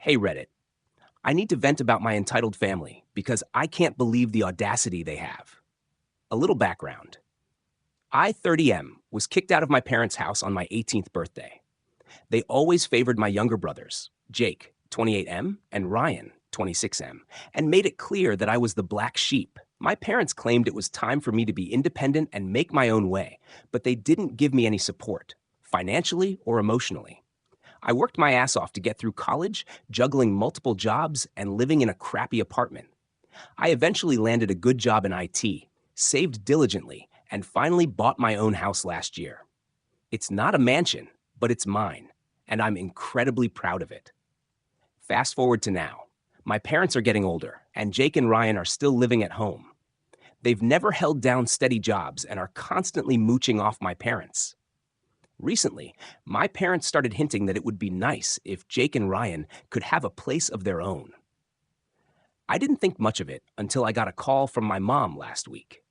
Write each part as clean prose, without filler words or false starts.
Hey Reddit, I need to vent about my entitled family because I can't believe the audacity they have. A little background. I, 30M, was kicked out of my parents' house on my 18th birthday. They always favored my younger brothers, Jake, 28M, and Ryan, 26M, and made it clear that I was the black sheep. My parents claimed it was time for me to be independent and make my own way, but they didn't give me any support, financially or emotionally. I worked my ass off to get through college, juggling multiple jobs and living in a crappy apartment. I eventually landed a good job in IT, saved diligently, and finally bought my own house last year. It's not a mansion, but it's mine, and I'm incredibly proud of it. Fast forward to now. My parents are getting older, and Jake and Ryan are still living at home. They've never held down steady jobs and are constantly mooching off my parents. Recently, my parents started hinting that it would be nice if Jake and Ryan could have a place of their own. I didn't think much of it until I got a call from my mom last week.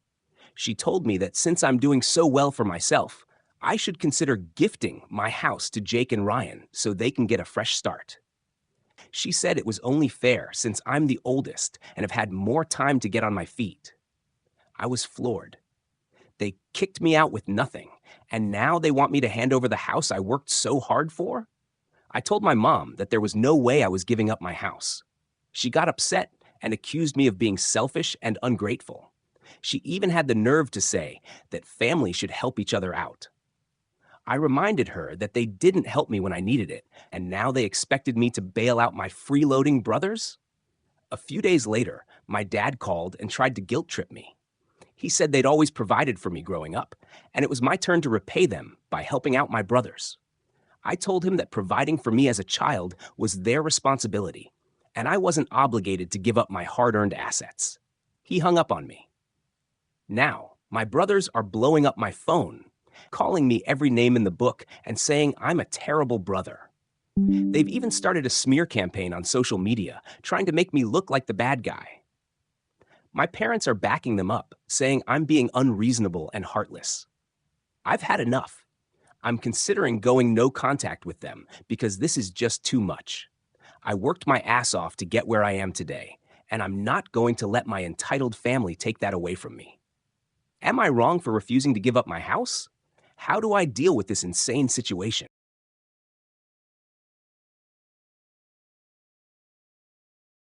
She told me that since I'm doing so well for myself, I should consider gifting my house to Jake and Ryan so they can get a fresh start. She said it was only fair since I'm the oldest and have had more time to get on my feet. I was floored. They kicked me out with nothing, and now they want me to hand over the house I worked so hard for? I told my mom that there was no way I was giving up my house. She got upset and accused me of being selfish and ungrateful. She even had the nerve to say that family should help each other out. I reminded her that they didn't help me when I needed it, and now they expected me to bail out my freeloading brothers? A few days later, my dad called and tried to guilt trip me. He said they'd always provided for me growing up, and it was my turn to repay them by helping out my brothers. I told him that providing for me as a child was their responsibility, and I wasn't obligated to give up my hard-earned assets. He hung up on me. Now, my brothers are blowing up my phone, calling me every name in the book and saying I'm a terrible brother. They've even started a smear campaign on social media, trying to make me look like the bad guy. My parents are backing them up, saying I'm being unreasonable and heartless. I've had enough. I'm considering going no contact with them because this is just too much. I worked my ass off to get where I am today, and I'm not going to let my entitled family take that away from me. Am I wrong for refusing to give up my house? How do I deal with this insane situation?